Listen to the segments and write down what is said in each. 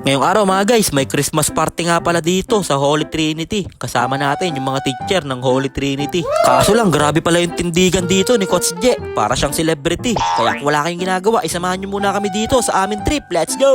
Ngayong araw mga guys, may Christmas party nga pala dito sa Holy Trinity. Kasama natin yung mga teacher ng Holy Trinity. Kaso lang, grabe pala yung tindigan dito ni Coach J. Para siyang celebrity. Kaya kung wala kayong ginagawa, isamahan nyo muna kami dito sa aming trip. Let's go!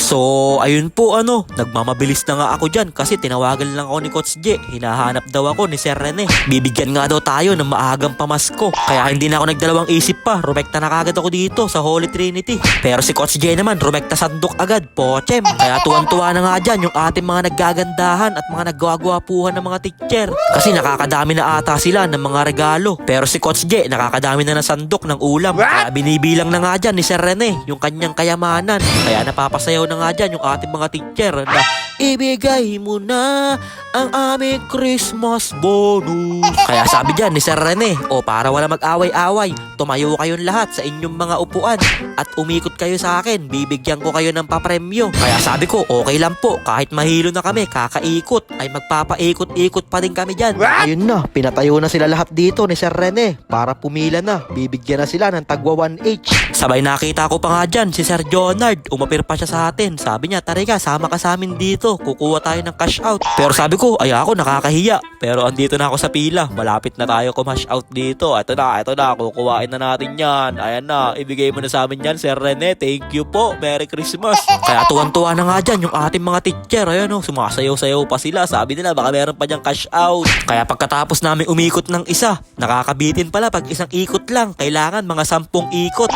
So, ayun po nagmamabilis na nga ako dyan kasi tinawagan lang ako ni Coach J. Hinahanap daw ako ni Sir Rene. Bibigyan nga daw tayo ng maagang pamasko. Kaya hindi na ako nagdalawang isip pa. Rumekta na kagad ako dito sa Holy Trinity. Pero si Coach J naman, rumekta sandok agad. Pochem. Kaya tuwan-tuwa na nga dyan yung ating mga naggagandahan at mga nagwagwapuhan ng mga teacher. Kasi nakakadami na ata sila ng mga regalo. Pero si Coach J, nakakadami na ng sandok ng ulam. Kaya binibilang na nga dyan ni Sir Rene yung kanyang kayamanan. Kaya napapasayaw na nga dyan yung ating mga teacher na ibigay mo na ang aming Christmas bonus. Kaya sabi dyan ni Sir Rene, para wala mag-away-away, tumayo kayong lahat sa inyong mga upuan at umikot kayo sa akin, bibigyan ko kayo ng papremyo. Kaya sabi ko, okay lang po, kahit mahilo na kami, kakaikot, ay magpapaikot-ikot pa din kami dyan. Ayun na, pinatayo na sila lahat dito ni Sir Rene para pumila na, bibigyan na sila ng tagwa 1H. Sabay nakita ko pa nga dyan si Sir Jonard, umapir pa siya sa atin. Sabi niya, tari ka, sama ka sa amin dito, kukuha tayo ng cash out. Pero sabi ko, ay ako nakakahiya. Pero andito na ako sa pila, malapit na tayo kumash out dito. Ito na, kukuhain na natin yan. Ayan na, ibigay mo na sa amin yan, Sir Rene. Thank you po, Merry Christmas. Kaya tuwan-tuwa na nga dyan yung ating mga teacher. Ayan sumasayaw-sayaw pa sila. Sabi nila, baka meron pa dyang cash out. Kaya pagkatapos namin umikot ng isa, nakakabitin pala pag isang ikot lang. Kailangan mga 10 ikot.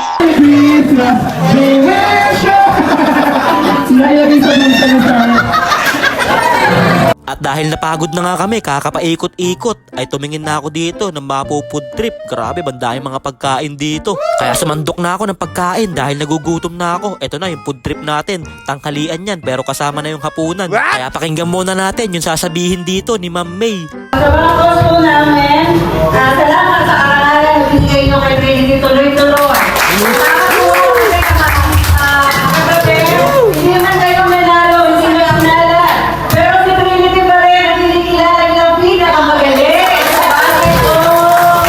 At dahil napagod na nga kami, kakapaikot-ikot, ay tumingin na ako dito ng mapo-food trip. Grabe, banda yung mga pagkain dito. Kaya sumandok na ako ng pagkain dahil nagugutom na ako. Ito na yung food trip natin. Tanghalian yan, pero kasama na yung hapunan. Kaya pakinggan muna natin yung sasabihin dito ni Ma'am May. Sa mga course po namin, salamat sa karangalan na binigay nyo kay Trinity tuloy-tuloy. Salamat po kasi kagabi, hindi man kayo manalo, hindi man kinala. Pero si Trinity pa rin ang kinikilala nilang pinakamagaling sa basketball.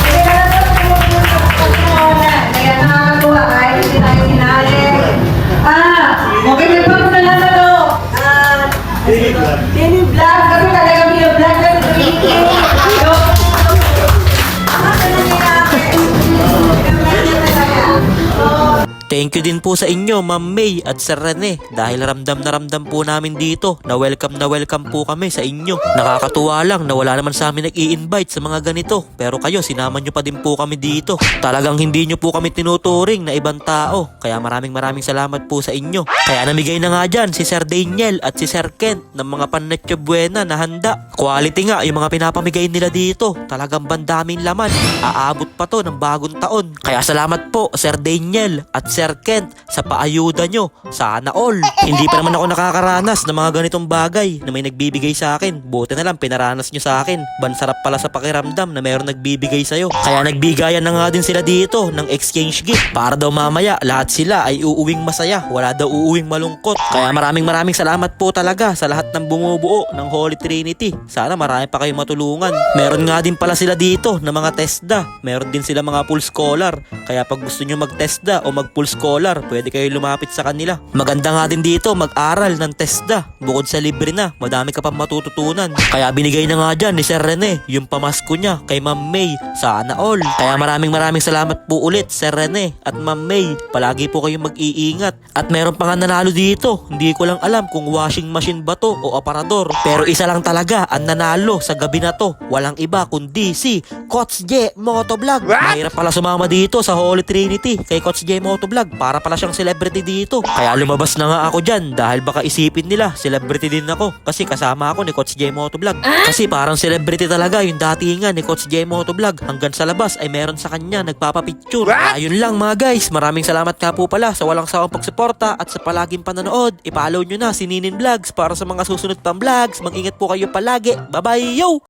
Kasi nalang po yung pagkakunan. Kaya nakakatuwa kahit hindi tayo kinali. Okay, may pang nanalo. Dini Vlog, kasi talaga binablog na si Trinity. Thank you din po sa inyo, Ma'am May at Sir Rene, dahil ramdam na ramdam po namin dito na welcome po kami sa inyo. Nakakatuwa lang na wala naman sa amin nag-i-invite sa mga ganito, pero kayo sinama nyo pa din po kami dito. Talagang hindi nyo po kami tinuturing na ibang tao, kaya maraming salamat po sa inyo. Kaya namigay na nga dyan si Sir Daniel at si Sir Kent ng mga panetya buena na handa. Quality nga yung mga pinapamigay nila dito, talagang bandaming laman. Aabot pa to ng bagong taon. Kaya salamat po Sir Daniel at Sir Kent sa paayuda nyo. Sana all. Hindi pa naman ako nakakaranas ng mga ganitong bagay na may nagbibigay sa akin. Buti na lang pinaranas nyo sa akin. Bansarap pala sa pakiramdam na mayroong nagbibigay sa'yo. Kaya nagbigayan na nga din sila dito ng exchange gift. Para daw mamaya lahat sila ay uuwing masaya. Wala daw uuwing malungkot. Kaya maraming salamat po talaga sa lahat ng bumubuo ng Holy Trinity. Sana marami pa kayong matulungan. Meron nga din pala sila dito na mga TESDA. Meron din sila mga full scholar. Kaya pag gusto nyo mag-TESDA o mag-full scholar, pwede kayo lumapit sa kanila. Maganda nga din dito mag-aral ng TESDA. Bukod sa libre na, madami ka pang matututunan. Kaya binigay na nga dyan ni Sir Rene yung pamasko niya kay Ma'am May. Sana all. Kaya maraming salamat po ulit Sir Rene at Ma'am May. Palagi po kayong mag-iingat. At meron pa nga nanalo dito. Hindi ko lang alam kung washing machine ba to o aparador. Pero isa lang talaga ang nanalo sa gabi na to. Walang iba kundi si Coach J Motovlog. Mahirap pala sumama dito sa Holy Trinity kay Coach J Motovlog. Para pala siyang celebrity dito. Kaya lumabas na nga ako dyan dahil baka isipin nila celebrity din ako kasi kasama ako ni Coach J Motovlog. Kasi parang celebrity talaga yung datingan ni Coach J Motovlog. Hanggang sa labas ay meron sa kanya nagpapapicture. Ayun lang mga guys, maraming salamat nga po pala sa walang sawang pagsuporta at sa palaging panonood. I-follow nyo na si Ninin Vlogs para sa mga susunod pang vlogs. Mag-ingat po kayo palagi. Bye bye yo!